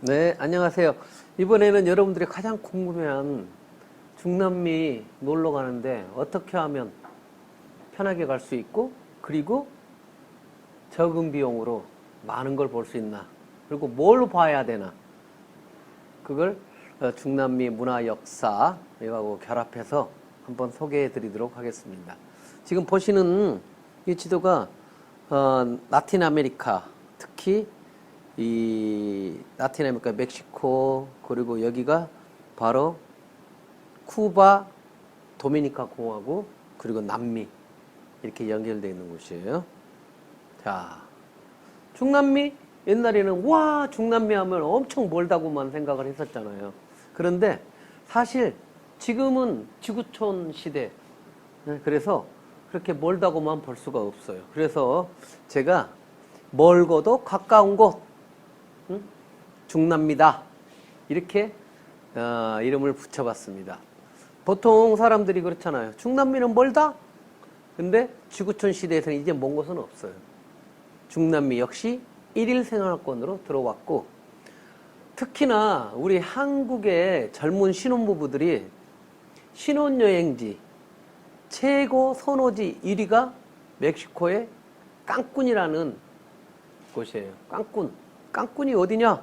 네, 안녕하세요. 이번에는 여러분들이 가장 궁금해한 중남미 놀러 가는데 어떻게 하면 편하게 갈 수 있고, 그리고 적은 비용으로 많은 걸 볼 수 있나, 그리고 뭘 봐야 되나, 그걸 중남미 문화 역사 이거하고 결합해서 한번 소개해 드리도록 하겠습니다. 지금 보시는 이 지도가 라틴 아메리카, 특히 이 라틴 아메리카, 멕시코, 그리고 여기가 바로 쿠바, 도미니카 공화국, 그리고 남미 이렇게 연결되어 있는 곳이에요. 자, 중남미 옛날에는 와 중남미 하면 엄청 멀다고만 생각을 했었잖아요. 그런데 사실 지금은 지구촌 시대, 그래서 그렇게 멀다고만 볼 수가 없어요. 그래서 제가 멀고도 가까운 곳, 중남미다 이렇게 이름을 붙여봤습니다. 보통 사람들이 그렇잖아요. 중남미는 멀다? 근데 지구촌 시대에서는 이제 먼 곳은 없어요. 중남미 역시 일일 생활권으로 들어왔고, 특히나 우리 한국의 젊은 신혼부부들이 신혼여행지 최고 선호지 1위가 멕시코의 깐쿤이라는 곳이에요. 깐쿤. 깐쿤이 어디냐?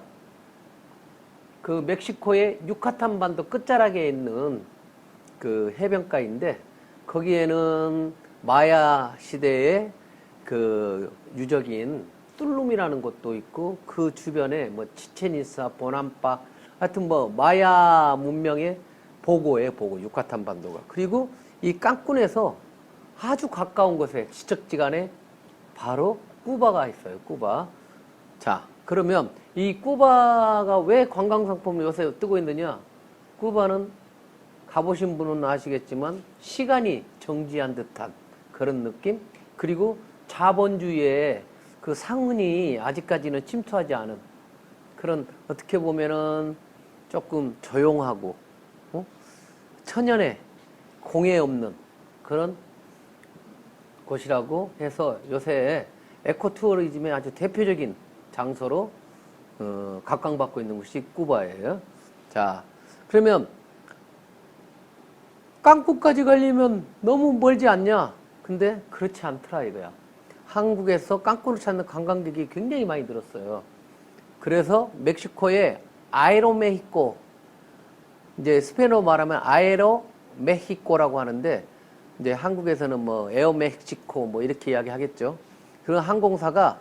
그 멕시코의 유카탄 반도 끝자락에 있는 그 해변가인데, 거기에는 마야 시대의 그 유적인 뚫룸이라는 곳도 있고, 그 주변에 뭐 치첸이사, 보남파, 하여튼 뭐 마야 문명의 보고예요, 보고. 유카탄 반도가. 그리고 이 깐쿤에서 아주 가까운 곳에 지척지간에 바로 꾸바가 있어요. 꾸바. 자, 그러면 이 꾸바가 왜 관광상품으로 요새 뜨고 있느냐? 꾸바는 가보신 분은 아시겠지만 시간이 정지한 듯한 그런 느낌? 그리고 자본주의의 그 상흔이 아직까지는 침투하지 않은 그런, 어떻게 보면은 조금 조용하고 천연의 공해 없는 그런 곳이라고 해서 요새 에코투어리즘의 아주 대표적인 장소로 각광받고 있는 곳이 꾸바예요. 자, 그러면 깐쿤까지 가려면 너무 멀지 않냐? 근데 그렇지 않더라 이거야. 한국에서 깐쿤을 찾는 관광객이 굉장히 많이 늘었어요. 그래서 멕시코의 아에로메히코, 이제 스페인어로 말하면 아에로메히코라고 하는데, 이제 한국에서는 뭐 에어멕시코 뭐 이렇게 이야기하겠죠. 그런 항공사가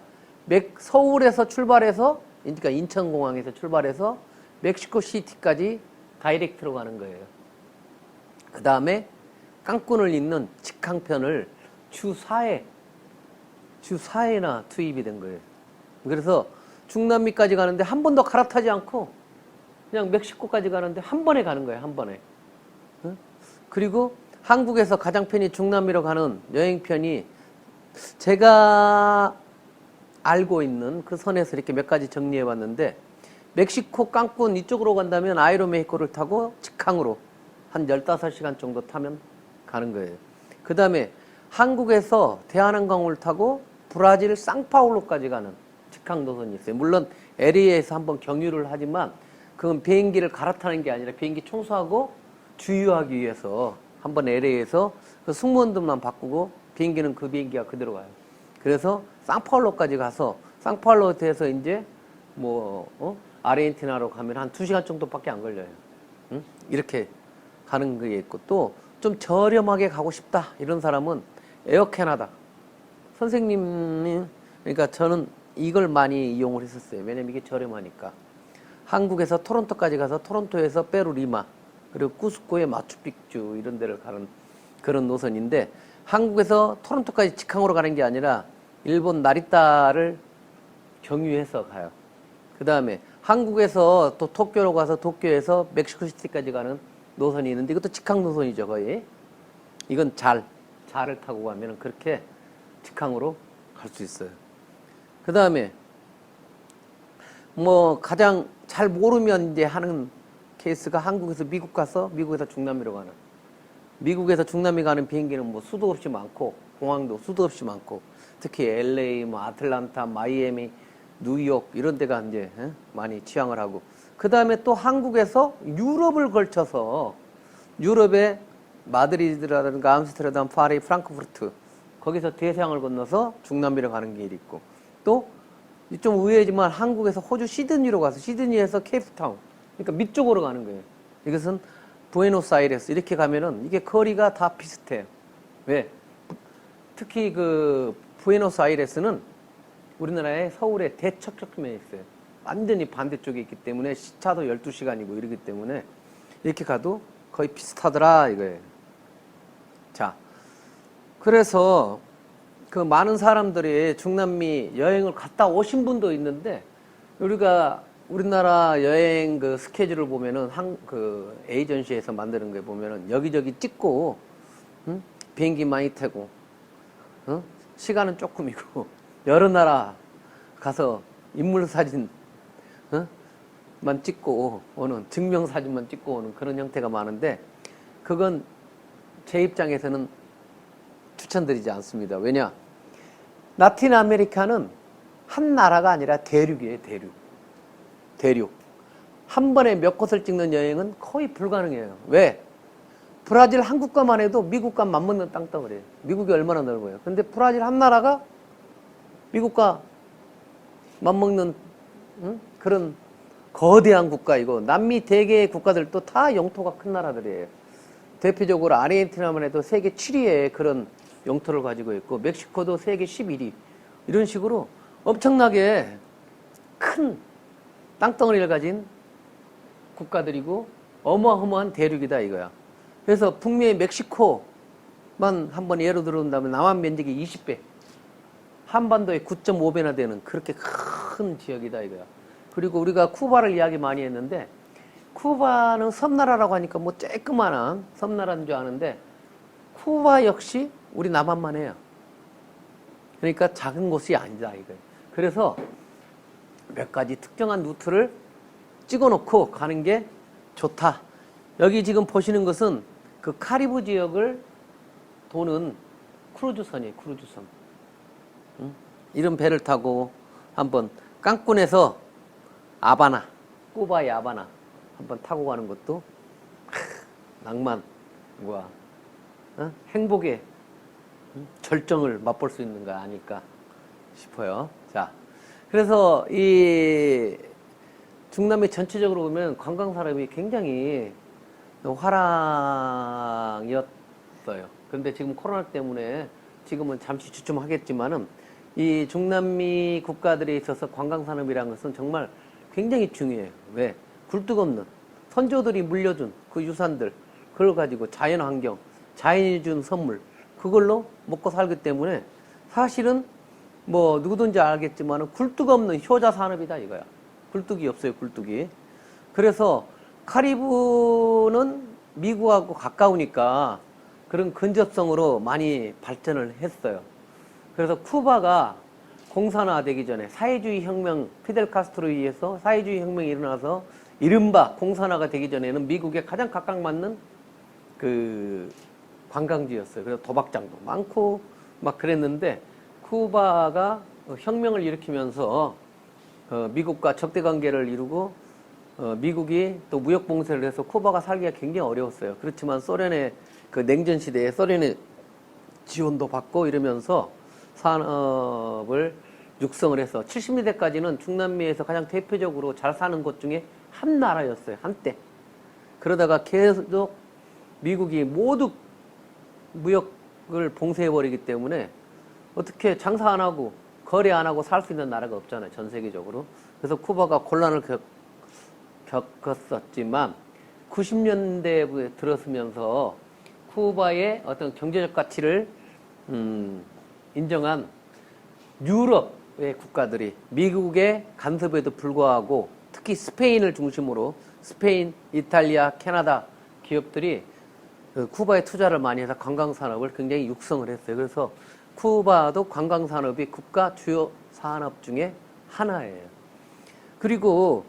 서울에서 출발해서, 그러니까 인천공항에서 출발해서 멕시코 시티까지 다이렉트로 가는 거예요. 그 다음에 깐쿤을 잇는 직항편을 주 4회나 투입이 된 거예요. 그래서 중남미까지 가는데 한 번도 갈아타지 않고 그냥 멕시코까지 가는데 한 번에 가는 거예요. 한 번에. 그리고 한국에서 가장 편히 중남미로 가는 여행편이 제가 알고 있는 그 선에서 이렇게 몇 가지 정리해 봤는데, 멕시코 깐쿤 이쪽으로 간다면 아에로메히코를 타고 직항으로 한 15시간 정도 타면 가는 거예요. 그 다음에 한국에서 대한항공을 타고 브라질 상파울로까지 가는 직항 노선이 있어요. 물론 LA에서 한번 경유를 하지만 그건 비행기를 갈아타는 게 아니라 비행기 청소하고 주유하기 위해서 한번 LA에서 그 승무원들만 바꾸고 비행기는 그 비행기가 그대로 가요. 그래서 상파울로까지 가서 상파울로에서 이제 아르헨티나로 가면 한 2시간 정도밖에 안 걸려요. 이렇게 가는 게 있고, 또 좀 저렴하게 가고 싶다 이런 사람은 에어 캐나다. 선생님이, 그러니까 저는 이걸 많이 이용을 했었어요. 왜냐면 이게 저렴하니까. 한국에서 토론토까지 가서 토론토에서 페루 리마, 그리고 쿠스코의 마추픽추 이런 데를 가는 그런 노선인데, 한국에서 토론토까지 직항으로 가는 게 아니라 일본 나리타를 경유해서 가요. 그 다음에 한국에서 또 도쿄로 가서 도쿄에서 멕시코시티까지 가는 노선이 있는데, 이것도 직항 노선이죠, 거의. 이건 잘을 타고 가면 그렇게 직항으로 갈 수 있어요. 그 다음에 가장 잘 모르면 이제 하는 케이스가 한국에서 미국 가서 미국에서 중남미로 가는, 미국에서 중남미 가는 비행기는 수도 없이 많고 공항도 수도 없이 많고, 특히 LA, 아틀란타, 마이애미, 뉴욕 이런 데가 이제 많이 취향을 하고, 그 다음에 또 한국에서 유럽을 걸쳐서 유럽의 마드리드라든가 암스테르담, 파리, 프랑크푸르트 거기서 대서양을 건너서 중남미를 가는 길이 있고, 또 좀 의외지만 한국에서 호주 시드니로 가서 시드니에서 케이프타운, 그러니까 밑쪽으로 가는 거예요. 이것은 부에노스아이레스 이렇게 가면은 이게 거리가 다 비슷해요. 왜? 특히 그 부에노스아이레스는 우리나라의 서울의 대척척면에 있어요. 완전히 반대쪽에 있기 때문에 시차도 12시간이고 이러기 때문에 이렇게 가도 거의 비슷하더라 이거예요. 자, 그래서 그 많은 사람들이 중남미 여행을 갔다 오신 분도 있는데, 우리가 우리나라 여행 그 스케줄을 보면은 그 에이전시에서 만드는 거 보면은 여기저기 찍고, 비행기 많이 타고, 시간은 조금이고 여러 나라 가서 인물 사진 만 찍고 오는, 증명 사진만 찍고 오는 그런 형태가 많은데, 그건 제 입장에서는 추천드리지 않습니다. 왜냐? 라틴 아메리카는 한 나라가 아니라 대륙이에요. 대륙. 한 번에 몇 곳을 찍는 여행은 거의 불가능해요. 왜? 브라질 한 국가만 해도 미국과 맞먹는 땅덩어리예요. 미국이 얼마나 넓어요. 근데 브라질 한 나라가 미국과 맞먹는 그런 거대한 국가이고, 남미 대개의 국가들도 다 영토가 큰 나라들이에요. 대표적으로 아르헨티나만 해도 세계 7위의 그런 영토를 가지고 있고, 멕시코도 세계 11위. 이런 식으로 엄청나게 큰 땅덩어리를 가진 국가들이고 어마어마한 대륙이다 이거야. 그래서 북미의 멕시코만 한번 예로 들어온다면 남한 면적이 20배, 한반도의 9.5배나 되는 그렇게 큰 지역이다 이거야. 그리고 우리가 쿠바를 이야기 많이 했는데, 쿠바는 섬나라라고 하니까 뭐 쬐끄만한 섬나라인 줄 아는데, 쿠바 역시 우리 남한만 해요. 그러니까 작은 곳이 아니다 이거예요. 그래서 몇 가지 특정한 루트를 찍어놓고 가는 게 좋다. 여기 지금 보시는 것은 그 카리브 지역을 도는 크루즈선이에요. 크루즈선. 이런 배를 타고 한번 깐쿤에서 아바나, 쿠바의 아바나 한번 타고 가는 것도 낭만, 행복의 절정을 맛볼 수 있는 거 아닐까 싶어요. 자, 그래서 이 중남미 전체적으로 보면 관광 산업이 굉장히 화랑이었어요. 그런데 지금 코로나 때문에 지금은 잠시 주춤하겠지만은, 이 중남미 국가들에 있어서 관광 산업이라는 것은 정말 굉장히 중요해요. 왜? 굴뚝 없는 선조들이 물려준 그 유산들, 그걸 가지고 자연환경, 자연이 준 선물, 그걸로 먹고 살기 때문에 사실은 뭐 누구든지 알겠지만 굴뚝 없는 효자 산업이다 이거야. 굴뚝이 없어요, 굴뚝이. 그래서 카리브는 미국하고 가까우니까 그런 근접성으로 많이 발전을 했어요. 그래서 쿠바가 공산화되기 전에, 사회주의 혁명, 피델 카스트로에 의해서 사회주의 혁명이 일어나서 이른바 공산화가 되기 전에는 미국에 가장 각광받는 그 관광지였어요. 그래서 도박장도 많고 막 그랬는데, 쿠바가 혁명을 일으키면서 미국과 적대관계를 이루고, 미국이 또 무역 봉쇄를 해서 쿠바가 살기가 굉장히 어려웠어요. 그렇지만 소련의 그 냉전 시대에 소련의 지원도 받고 이러면서 산업을 육성을 해서 70년대까지는 중남미에서 가장 대표적으로 잘 사는 곳 중에 한 나라였어요, 한때. 그러다가 계속 미국이 모두 무역을 봉쇄해버리기 때문에 어떻게 장사 안 하고 거래 안 하고 살 수 있는 나라가 없잖아요, 전 세계적으로. 그래서 쿠바가 곤란을 겪었었지만 90년대에 들어서면서 쿠바의 어떤 경제적 가치를 인정한 유럽의 국가들이 미국의 간섭에도 불구하고, 특히 스페인을 중심으로 스페인, 이탈리아, 캐나다 기업들이 쿠바에 투자를 많이 해서 관광산업을 굉장히 육성을 했어요. 그래서 쿠바도 관광산업이 국가 주요 산업 중에 하나예요. 그리고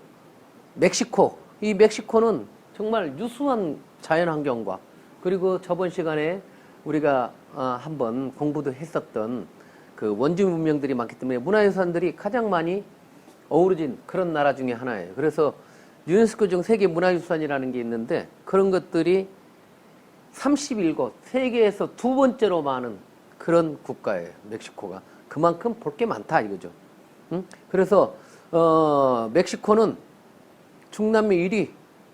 멕시코, 이 멕시코는 정말 유수한 자연환경과, 그리고 저번 시간에 우리가 한번 공부도 했었던 그 원주 문명들이 많기 때문에 문화유산들이 가장 많이 어우러진 그런 나라 중에 하나예요. 그래서 유네스코 중 세계 문화유산이라는 게 있는데 그런 것들이 31곳, 세계에서 두 번째로 많은 그런 국가예요. 멕시코가. 그만큼 볼 게 많다 이거죠. 응? 그래서 멕시코는 중남미 1위,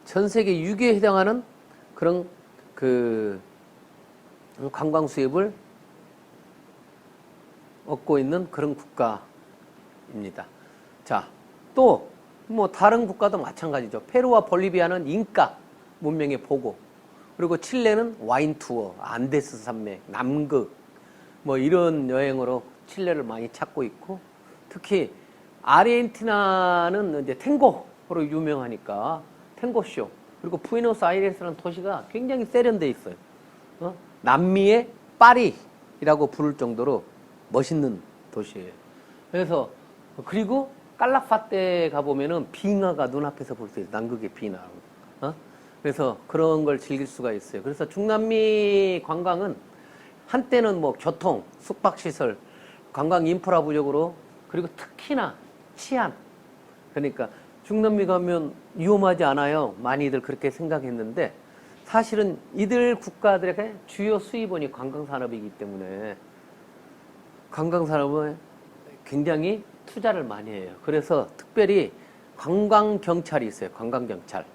전 세계 6위에 해당하는 그런 그 관광 수입을 얻고 있는 그런 국가입니다. 자, 또 뭐 다른 국가도 마찬가지죠. 페루와 볼리비아는 잉카 문명의 보고, 그리고 칠레는 와인 투어, 안데스 산맥, 남극 뭐 이런 여행으로 칠레를 많이 찾고 있고, 특히 아르헨티나는 이제 탱고로 유명하니까 탱고쇼, 그리고 부에노스아이레스라는 도시가 굉장히 세련돼 있어요. 남미의 파리라고 부를 정도로 멋있는 도시예요. 그래서 그리고 깔라파떼 가보면은 빙하가 눈앞에서 볼 수 있어요. 남극의 빙하. 그래서 그런 걸 즐길 수가 있어요. 그래서 중남미 관광은 한때는 뭐 교통, 숙박시설, 관광 인프라 부족으로, 그리고 특히나 치안. 그러니까 중남미 가면 위험하지 않아요. 많이들 그렇게 생각했는데 사실은 이들 국가들의 주요 수입원이 관광산업이기 때문에 관광산업에 굉장히 투자를 많이 해요. 그래서 특별히 관광경찰이 있어요. 관광경찰.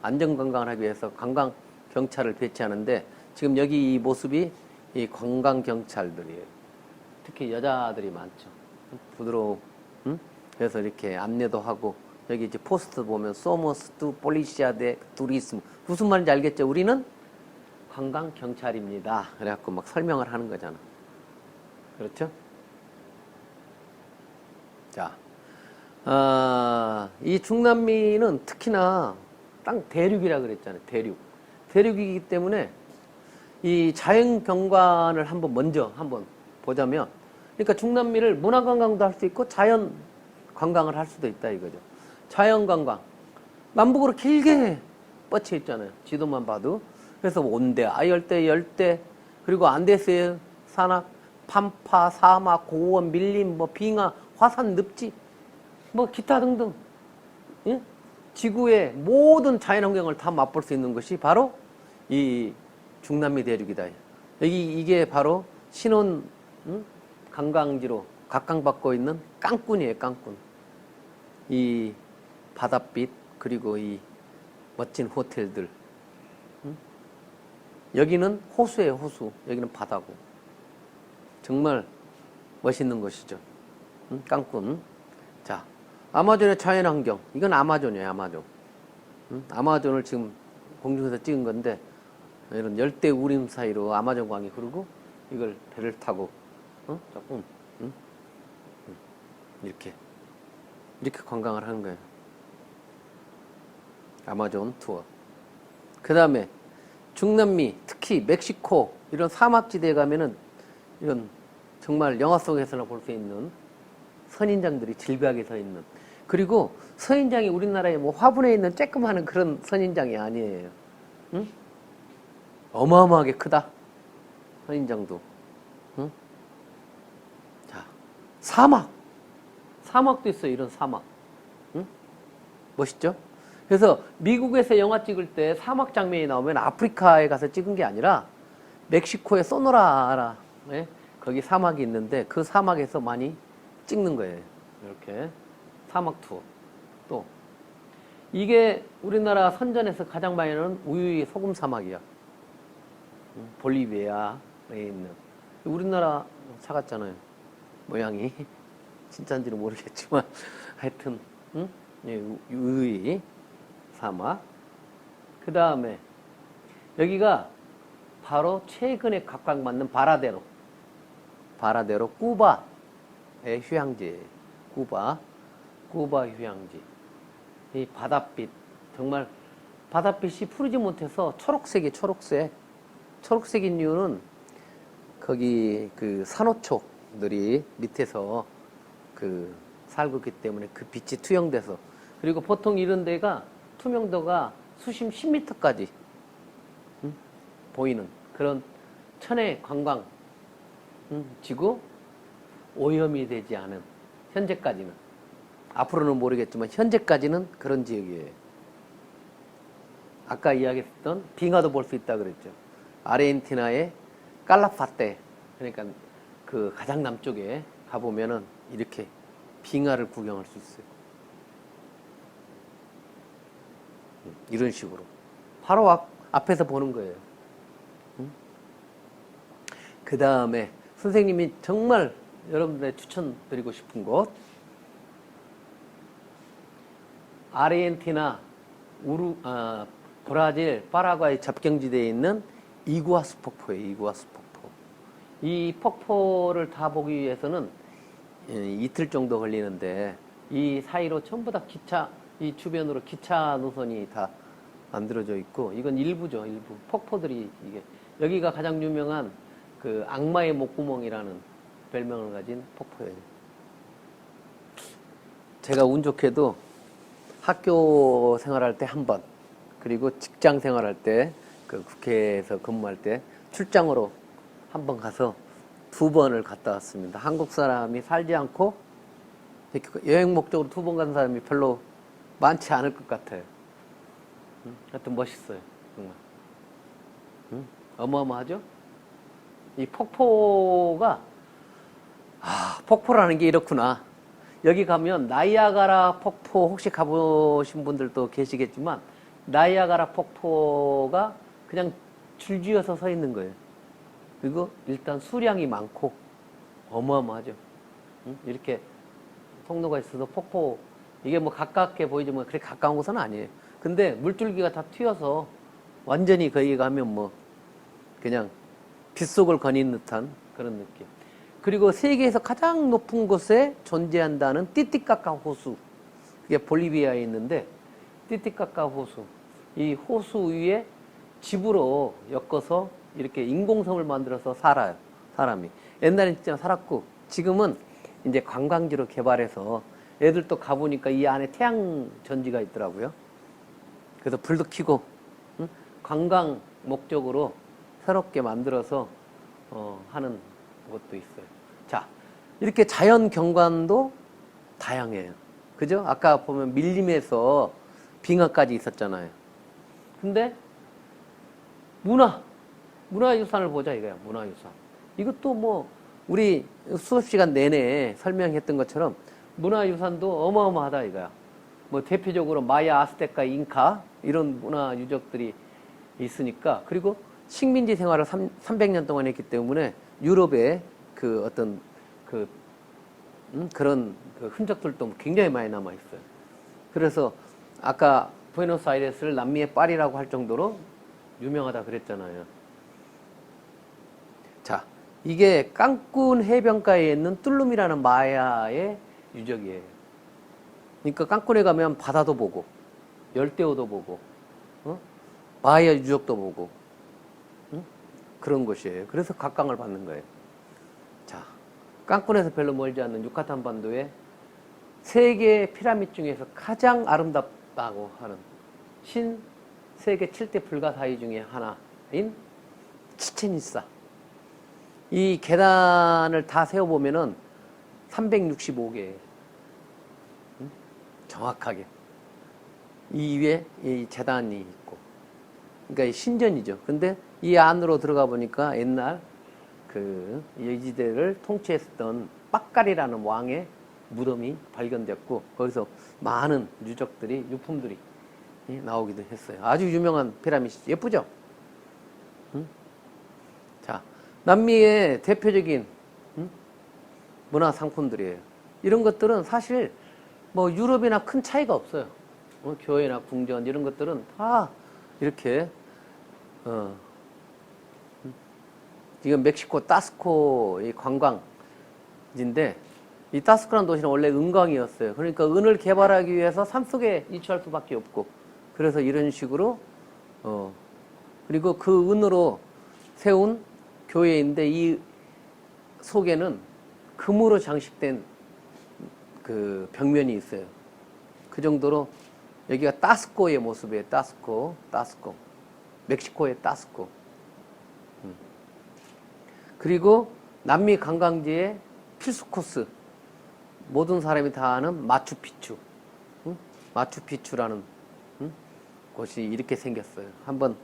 안전관광을 하기 위해서 관광경찰을 배치하는데 지금 여기 이 모습이 이 관광경찰들이에요. 특히 여자들이 많죠. 부드러워. 응? 그래서 이렇게 안내도 하고, 여기 이제 포스트 보면 소모스 두 폴리시아 데 투리스무, 무슨 말인지 알겠죠? 우리는 관광경찰입니다. 그래갖고 막 설명을 하는 거잖아. 그렇죠? 자, 이 중남미는 특히나 땅 대륙이라 그랬잖아요. 대륙. 대륙이기 때문에 이 자연 경관을 먼저 한번 보자면, 그러니까 중남미를 문화 관광도 할 수 있고 자연 관광을 할 수도 있다 이거죠. 자연 관광. 남북으로 길게 뻗쳐 있잖아요. 지도만 봐도. 그래서 온대, 아열대, 열대, 그리고 안데스의 산악, 판파, 사막, 고원, 밀림, 뭐 빙하, 화산, 늪지, 뭐 기타 등등. 예? 지구의 모든 자연환경을 다 맛볼 수 있는 것이 바로 이 중남미 대륙이다. 이게 바로 신혼 관광지로 각광받고 있는 깡꾼이에요. 깡꾼. 이 바닷빛, 그리고 이 멋진 호텔들. 여기는 호수예요. 호수. 여기는 바다고. 정말 멋있는 곳이죠. 깡꾼. 자, 아마존의 자연환경. 이건 아마존이에요. 아마존. 아마존을 지금 공중에서 찍은 건데, 이런 열대 우림 사이로 아마존 강이 흐르고, 이걸 배를 타고 조금 이렇게 관광을 하는 거예요. 아마존 투어. 그 다음에 중남미, 특히 멕시코 이런 사막지대에 가면은 이런 정말 영화 속에서나 볼 수 있는 선인장들이 질비하게 서 있는, 그리고 선인장이 우리나라에 뭐 화분에 있는 쬐끔하는 그런 선인장이 아니에요. 응? 어마어마하게 크다. 선인장도. 응? 자, 사막도 있어요. 이런 사막. 응? 멋있죠? 그래서 미국에서 영화 찍을 때 사막 장면이 나오면 아프리카에 가서 찍은 게 아니라 멕시코의 소노라, 예? 거기 사막이 있는데 그 사막에서 많이 찍는 거예요. 이렇게 사막 투어. 또 이게 우리나라 선전에서 가장 많이 나오는 우유의 소금 사막이야. 볼리비아에 있는. 우리나라 차 같잖아요. 모양이. 진짜인지는 모르겠지만 하여튼 우유의 사막. 그 다음에 여기가 바로 최근에 각광받는 바라데로 쿠바의 휴양지예요. 쿠바 휴양지. 이 바닷빛, 정말 바닷빛이 푸르지 못해서 초록색인 이유는 거기 그 산호초들이 밑에서 그 살고 있기 때문에 그 빛이 투영돼서, 그리고 보통 이런 데가 투명도가 수심 10m까지 보이는 그런 천혜 관광 지구, 오염이 되지 않은, 현재까지는 앞으로는 모르겠지만 현재까지는 그런 지역이에요. 아까 이야기했던 빙하도 볼 수 있다 그랬죠. 아르헨티나의 깔라파테, 그러니까 그 가장 남쪽에 가보면은 이렇게 빙하를 구경할 수 있어요. 이런 식으로 바로 앞에서 보는 거예요. 그 다음에 선생님이 정말 여러분들의 추천드리고 싶은 곳, 아르헨티나, 브라질, 파라과이 접경지대에 있는 이구아수 폭포예요. 이구아수 폭포. 이 폭포를 다 보기 위해서는 이틀 정도 걸리는데, 이 사이로 전부 다 이 주변으로 기차 노선이 다 만들어져 있고, 이건 일부죠. 일부 폭포들이 여기가 가장 유명한 그 악마의 목구멍이라는 별명을 가진 폭포예요. 제가 운 좋게도 학교 생활할 때 한 번, 그리고 직장 생활할 때, 그 국회에서 근무할 때 출장으로 한 번 가서 2번을 갔다 왔습니다. 한국 사람이 살지 않고 여행 목적으로 2번 간 사람이 별로 많지 않을 것 같아요. 하여튼 멋있어요. 정말. 어마어마하죠? 이 폭포가, 폭포라는 게 이렇구나. 여기 가면 나이아가라 폭포, 혹시 가보신 분들도 계시겠지만, 나이아가라 폭포가 그냥 줄지어서 서 있는 거예요. 그리고 일단 수량이 많고 어마어마하죠. 이렇게 통로가 있어서 폭포, 이게 뭐 가깝게 보이지만 그렇게 가까운 곳은 아니에요. 근데 물줄기가 다 튀어서 완전히 거기 가면 뭐 그냥 빗속을 거닌 듯한 그런 느낌. 그리고 세계에서 가장 높은 곳에 존재한다는 띠띠까까 호수, 그게 볼리비아에 있는데, 띠띠까까 호수, 이 호수 위에 집으로 엮어서 이렇게 인공섬을 만들어서 살아요. 사람이 옛날엔 진짜 살았고, 지금은 이제 관광지로 개발해서 애들 또 가보니까 이 안에 태양 전지가 있더라고요. 그래서 불도 켜고 관광 목적으로 새롭게 만들어서 하는 것도 있어요. 자, 이렇게 자연 경관도 다양해요. 그죠? 아까 보면 밀림에서 빙하까지 있었잖아요. 근데 문화유산을 보자 이거야. 문화유산. 이것도 뭐 우리 수업 시간 내내 설명했던 것처럼 문화유산도 어마어마하다 이거야. 뭐 대표적으로 마야, 아스테카, 잉카 이런 문화 유적들이 있으니까. 그리고 식민지 생활을 300년 동안 했기 때문에 유럽의 그 어떤 그런 그 흔적들도 굉장히 많이 남아 있어요. 그래서 아까 부에노스아이레스를 남미의 파리라고 할 정도로 유명하다 그랬잖아요. 자, 이게 깐쿤 해변가에 있는 뚫룸이라는 마야의 유적이에요. 그러니까 깐쿤에 가면 바다도 보고 열대어도 보고 마야 유적도 보고 그런 곳이에요. 그래서 각광을 받는 거예요. 자, 깐쿤에서 별로 멀지 않는 유카탄 반도에 세계 피라미드 중에서 가장 아름답다고 하는 세계 7대 불가사의 중에 하나인 치첸 이사. 이 계단을 다 세어보면은 365개예요. 정확하게. 이 위에 이 재단이 있고. 그러니까 신전이죠. 근데 이 안으로 들어가 보니까 옛날 그 여지대를 통치했던 빡갈이라는 왕의 무덤이 발견됐고, 거기서 많은 유적들이, 유품들이 나오기도 했어요. 아주 유명한 피라미드. 예쁘죠? 자, 남미의 대표적인 문화 상품들이에요. 이런 것들은 사실 뭐 유럽이나 큰 차이가 없어요. 교회나 궁전 이런 것들은 다 이렇게 지금 멕시코 따스코의 관광지인데, 이 따스코라는 도시는 원래 은광이었어요. 그러니까 은을 개발하기 위해서 산속에 이주할 수밖에 없고, 그래서 이런 식으로 그리고 그 은으로 세운 교회인데, 이 속에는 금으로 장식된 그 벽면이 있어요. 그 정도로 여기가 따스코의 모습이에요. 따스코. 멕시코의 따스코. 그리고 남미 관광지의 필수 코스, 모든 사람이 다 아는 마추픽추, 응? 마추픽추라는 곳이 이렇게 생겼어요. 한번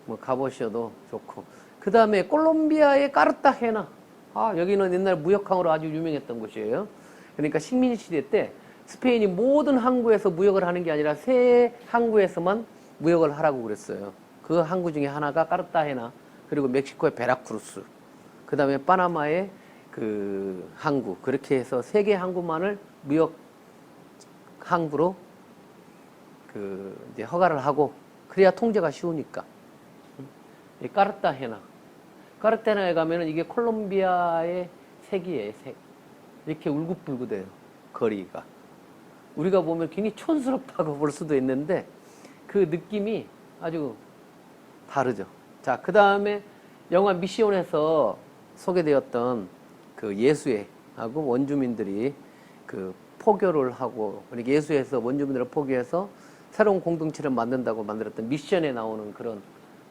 뭐 가보셔도 좋고. 그 다음에 콜롬비아의 까르타헤나. 아, 여기는 옛날 무역항으로 아주 유명했던 곳이에요. 그러니까 식민시대 때 스페인이 모든 항구에서 무역을 하는 게 아니라 세 항구에서만 무역을 하라고 그랬어요. 그 항구 중에 하나가 까르타헤나, 그리고 멕시코의 베라크루스, 그 다음에 파나마의 그 항구, 그렇게 해서 세 개 항구만을 무역 항구로 그 이제 허가를 하고, 그래야 통제가 쉬우니까. 이 까르타헤나. 까르타헤나에 가면은 이게 콜롬비아의 색이에요, 색. 이렇게 울긋불긋해요, 거리가. 우리가 보면 굉장히 촌스럽다고 볼 수도 있는데, 그 느낌이 아주 다르죠. 자, 그 다음에 영화 미시온에서 소개되었던 그 예수회하고 원주민들이 그 포교를 하고, 그리고 예수회에서 원주민들을 포교해서 새로운 공동체를 만든다고 만들었던 미션에 나오는 그런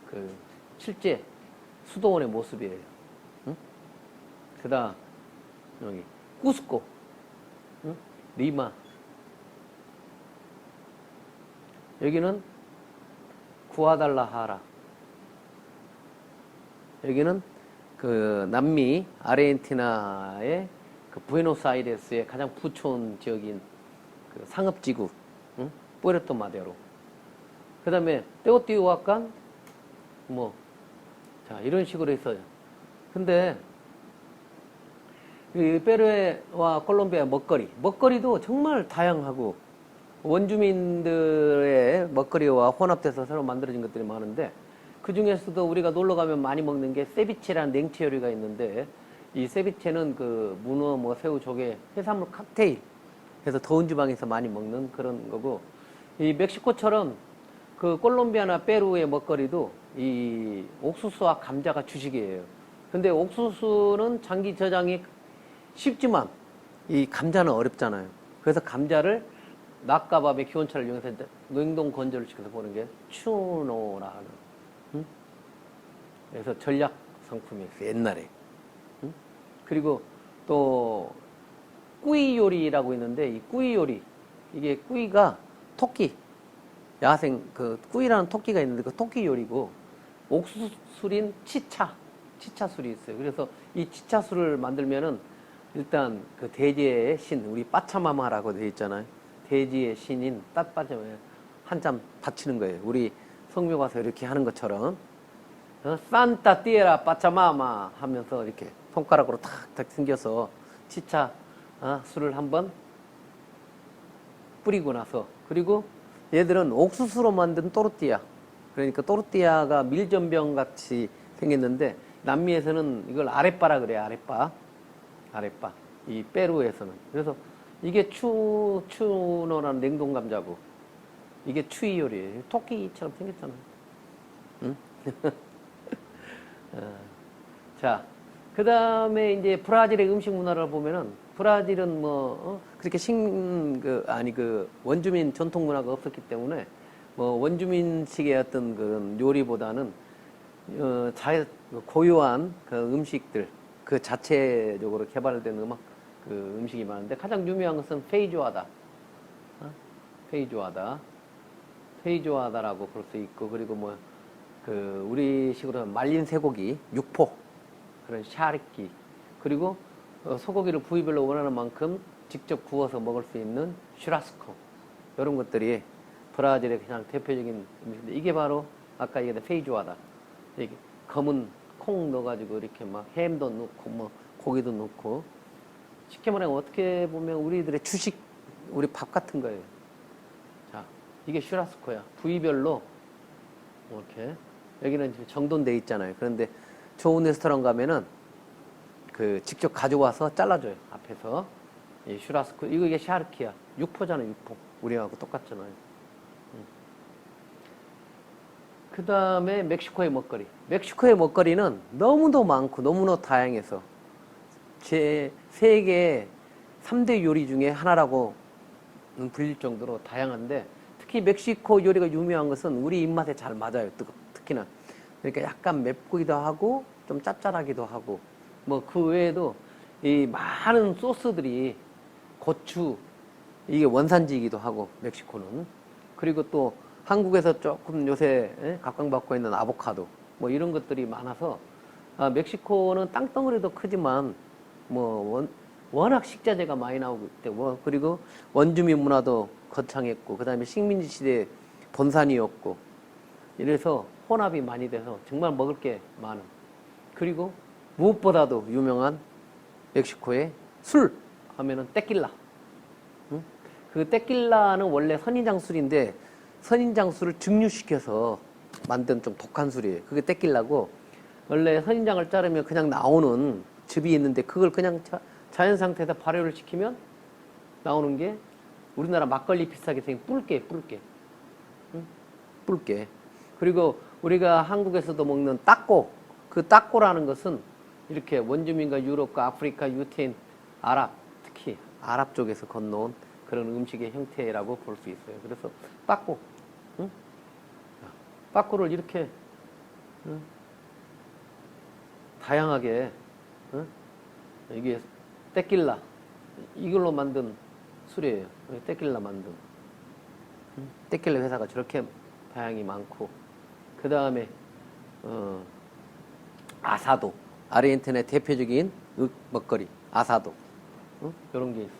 그 실제 수도원의 모습이에요. 응? 그 다음, 여기, 쿠스코, 응? 리마. 여기는 구아달라하라. 여기는 그 남미 아르헨티나의 그 부에노스아이레스의 가장 부촌 지역인 그 상업지구, 응? 뿌에르토 마데로. 그 다음에 테오티후아칸, 뭐, 자, 이런 식으로 했어요. 근데 이 페루와 콜롬비아 먹거리도 정말 다양하고, 원주민들의 먹거리와 혼합돼서 새로 만들어진 것들이 많은데, 그 중에서도 우리가 놀러 가면 많이 먹는 게 세비체라는 냉채 요리가 있는데, 이 세비체는 그 문어, 뭐 새우, 조개, 해산물 칵테일 해서 더운 지방에서 많이 먹는 그런 거고, 이 멕시코처럼 그 콜롬비아나 페루의 먹거리도 이 옥수수와 감자가 주식이에요. 근데 옥수수는 장기 저장이 쉽지만 이 감자는 어렵잖아요. 그래서 감자를 낮과 밤의 기온차를 이용해서 냉동 건조를 시켜서 보는 게 추노라는, 응? 그래서 전략 상품이었어요, 옛날에. 응? 그리고 또 꾸이 요리라고 있는데, 이 꾸이 요리, 이게 꾸이가 토끼, 야생 그 꾸이라는 토끼가 있는데 그 토끼 요리고, 옥수수술인 치차술이 있어요. 그래서 이 치차술을 만들면은 일단 그 대지의 신, 우리 빠차마마라고 되어 있잖아요. 대지의 신인 따빠차마 한참 바치는 거예요. 우리 성묘 가서 이렇게 하는 것처럼, 산타 띠에라 빠차마마 하면서 이렇게 손가락으로 탁탁 생겨서 치차 술을 한번 뿌리고 나서, 그리고 얘들은 옥수수로 만든 또르띠아, 그러니까 또르띠아가 밀전병 같이 생겼는데, 남미에서는 이걸 아레빠라 그래요. 아레빠. 이 페루에서는. 그래서 이게 추노라는 냉동 감자고, 이게 추이 요리예요. 토끼처럼 생겼잖아요. 응? 자, 그 다음에 이제 브라질의 음식 문화를 보면은, 브라질은 뭐, 그렇게 원주민 전통 문화가 없었기 때문에, 뭐, 원주민식의 어떤 그런 요리보다는, 고유한 그 음식들, 그 자체적으로 개발된 음식이 많은데, 가장 유명한 것은 페이조아다. 페이조아다라고 볼 수 있고, 그리고 뭐, 우리식으로 말린 쇠고기, 육포, 그런 샤르키, 그리고 소고기를 부위별로 원하는 만큼 직접 구워서 먹을 수 있는 슈라스코, 이런 것들이 브라질의 그냥 대표적인 음식인데, 이게 바로 아까 얘기했던 페이조아다. 이게 검은 콩 넣어가지고 이렇게 막 햄도 넣고 뭐 고기도 넣고, 쉽게 말하면 어떻게 보면 우리들의 주식, 우리 밥 같은 거예요. 자, 이게 슈라스코야. 부위별로 이렇게, 여기는 정돈돼 있잖아요. 그런데 좋은 레스토랑 가면은 그 직접 가져와서 잘라줘요, 앞에서. 이 슈라스코, 이게 샤르키야. 육포잖아요, 육포. 우리하고 똑같잖아요. 그 다음에 멕시코의 먹거리. 멕시코의 먹거리는 너무도 많고 너무나 다양해서 제 세계 3대 요리 중에 하나라고 불릴 정도로 다양한데, 특히 멕시코 요리가 유명한 것은 우리 입맛에 잘 맞아요. 특히나. 그러니까 약간 맵기도 하고 좀 짭짤하기도 하고, 뭐 그 외에도 이 많은 소스들이 고추, 이게 원산지이기도 하고, 멕시코는. 그리고 또 한국에서 조금 요새 각광받고 있는 아보카도, 뭐 이런 것들이 많아서, 멕시코는 땅덩어리도 크지만, 뭐, 워낙 식자재가 많이 나오고 있고, 그리고 원주민 문화도 거창했고, 그 다음에 식민지 시대 본산이었고, 이래서 혼합이 많이 돼서 정말 먹을 게 많은. 그리고 무엇보다도 유명한 멕시코의 술 하면은 테킬라. 응? 그 테킬라는 원래 선인장 술인데 선인장 술을 증류시켜서 만든 좀 독한 술이에요. 그게 테킬라고, 원래 선인장을 자르면 그냥 나오는 즙이 있는데 그걸 그냥 자연 상태에서 발효를 시키면 나오는 게 우리나라 막걸리 비슷하게 생긴 뿔게. 응? 뿔게. 그리고 우리가 한국에서도 먹는 따꼬, 그 따꼬라는 것은 이렇게 원주민과 유럽과 아프리카, 유태인, 아랍, 특히 아랍 쪽에서 건너온 그런 음식의 형태라고 볼 수 있어요. 그래서 따꼬, 응? 따꼬를 이렇게 응? 다양하게, 응? 이게 테킬라, 이걸로 만든 술이에요. 테킬라 만든. 응? 테킬라 회사가 저렇게 다양히 많고, 그 다음에 아사도, 아르헨티나의 대표적인 먹거리 아사도, 응? 이런 게 있어.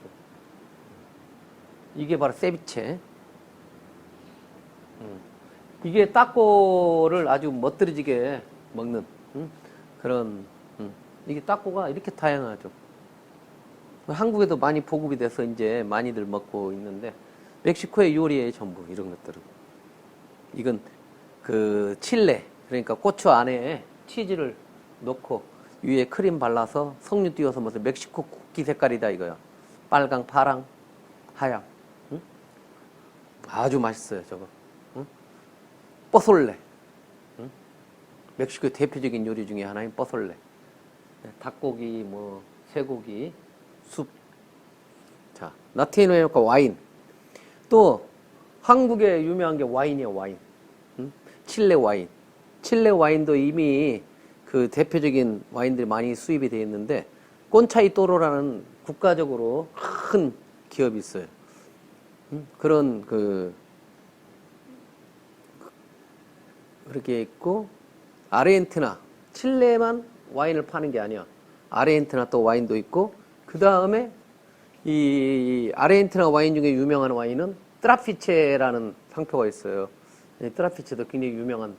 이게 바로 세비체. 이게 따꼬를 아주 멋들어지게 먹는, 응? 그런, 이게 따꼬가 이렇게 다양하죠. 한국에도 많이 보급이 돼서 이제 많이들 먹고 있는데, 멕시코의 요리의 전부 이런 것들은. 이건 그 칠레, 그러니까 고추 안에 치즈를 넣고 위에 크림 발라서 석류 띄워서 무슨 멕시코 국기 색깔이다 이거야. 빨강, 파랑, 하양. 응? 아주 맛있어요 저거. 응? 뽀솔레. 응? 멕시코의 대표적인 요리 중에 하나인 뽀솔레. 닭고기, 뭐 쇠고기, 숲. 자, 라틴 아메리카 와인. 또 한국에 유명한 게 와인이에요, 와인. 응? 칠레 와인. 칠레 와인도 이미 그 대표적인 와인들이 많이 수입이 되어 있는데, 꼰차이 또로라는 국가적으로 큰 기업이 있어요. 그런 그렇게 있고, 아르헨티나, 칠레만 와인을 파는 게 아니야. 아르헨티나 또 와인도 있고, 그 다음에 이 아르헨티나 와인 중에 유명한 와인은 트라피체라는 상표가 있어요. 트라피체도 굉장히 유명한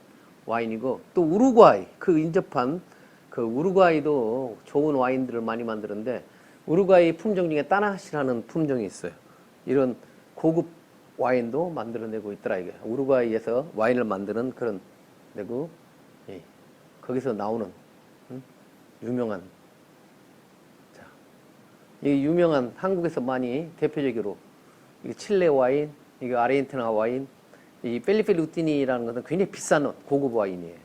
와인이고, 또 우루과이, 그 인접한 그 우루과이도 좋은 와인들을 많이 만드는데, 우루과이 품종 중에 따나시라는 품종이 있어요. 이런 고급 와인도 만들어내고 있더라 이게. 우루과이에서 와인을 만드는 그런 데고, 예. 거기서 나오는 유명한, 자, 이 유명한 한국에서 많이 대표적으로 이게 칠레 와인, 이게 아르헨티나 와인, 이 펠리페 루티니라는 것은 굉장히 비싼 고급 와인이에요.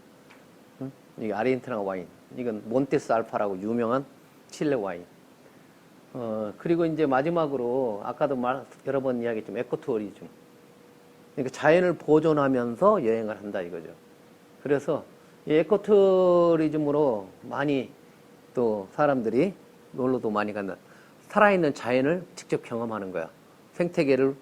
이게 아르헨티나 와인, 이건 몬테스 알파라고 유명한 칠레 와인. 그리고 이제 마지막으로 아까도 여러 번 이야기했지만 에코투어리즘. 그러니까 자연을 보존하면서 여행을 한다 이거죠. 그래서 이 에코투어리즘으로 많이 또 사람들이 놀러도 많이 간다. 살아있는 자연을 직접 경험하는 거야. 생태계를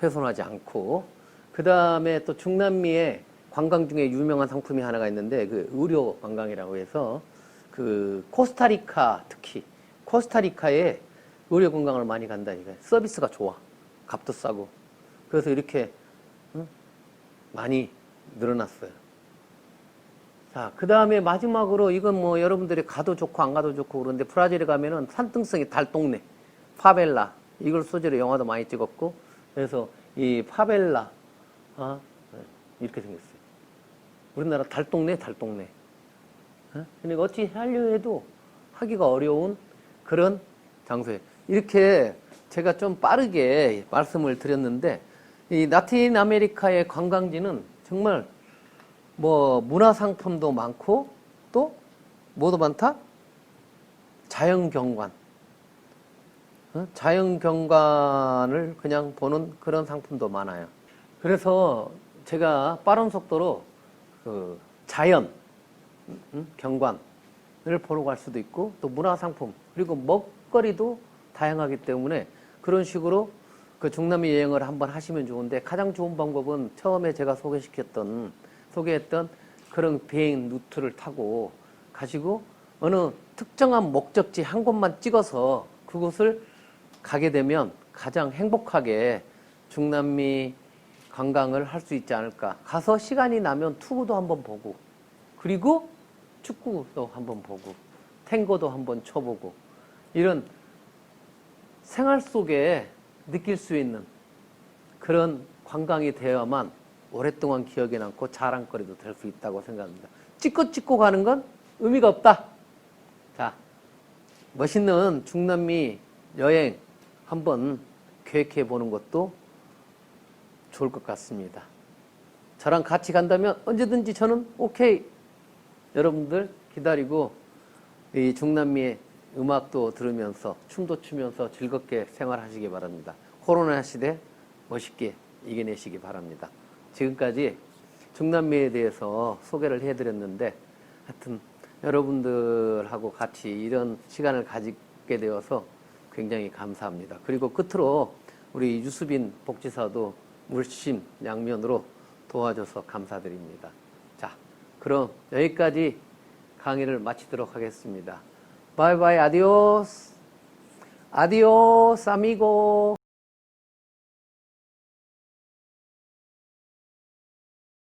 훼손하지 않고. 그 다음에 또 중남미의 관광 중에 유명한 상품이 하나가 있는데, 그 의료 관광이라고 해서 그 코스타리카, 특히 코스타리카에 의료 관광을 많이 간다 이거야. 서비스가 좋아. 값도 싸고. 그래서 이렇게 많이 늘어났어요. 자, 그 다음에 마지막으로 이건 뭐 여러분들이 가도 좋고 안 가도 좋고 그런데, 브라질에 가면은 산등성이 달동네, 파벨라, 이걸 소재로 영화도 많이 찍었고, 그래서 이 파벨라, 이렇게 생겼어요. 우리나라 달동네. 그러니까 어찌 하려 해도 하기가 어려운 그런 장소에 이렇게 제가 좀 빠르게 말씀을 드렸는데, 이 라틴 아메리카의 관광지는 정말 뭐 문화상품도 많고, 또 뭐도 많다? 자연경관. 자연경관을 그냥 보는 그런 상품도 많아요. 그래서 제가 빠른 속도로 그 자연 경관을 보러 갈 수도 있고, 또 문화상품, 그리고 먹거리도 다양하기 때문에 그런 식으로 그 중남미 여행을 한번 하시면 좋은데 가장 좋은 방법은 처음에 제가 소개했던 그런 비행 루트를 타고 가시고 어느 특정한 목적지 한 곳만 찍어서 그곳을 가게 되면 가장 행복하게 중남미 관광을 할 수 있지 않을까. 가서 시간이 나면 투구도 한번 보고 그리고 축구도 한번 보고 탱고도 한번 쳐보고 이런 생활 속에 느낄 수 있는 그런 관광이 되어야만 오랫동안 기억에 남고 자랑거리도 될 수 있다고 생각합니다. 찍고 가는 건 의미가 없다. 자, 멋있는 중남미 여행 한번 계획해 보는 것도 좋을 것 같습니다. 저랑 같이 간다면 언제든지 저는 오케이. 여러분들 기다리고 이 중남미의 음악도 들으면서 춤도 추면서 즐겁게 생활하시기 바랍니다. 코로나 시대 멋있게 이겨내시기 바랍니다. 지금까지 중남미에 대해서 소개를 해드렸는데 하여튼 여러분들하고 같이 이런 시간을 가지게 되어서 굉장히 감사합니다. 그리고 끝으로 우리 유수빈 복지사도 물심양면으로 도와줘서 감사드립니다. 자, 그럼 여기까지 강의를 마치도록 하겠습니다. 바이바이, 아디오스, 아미고.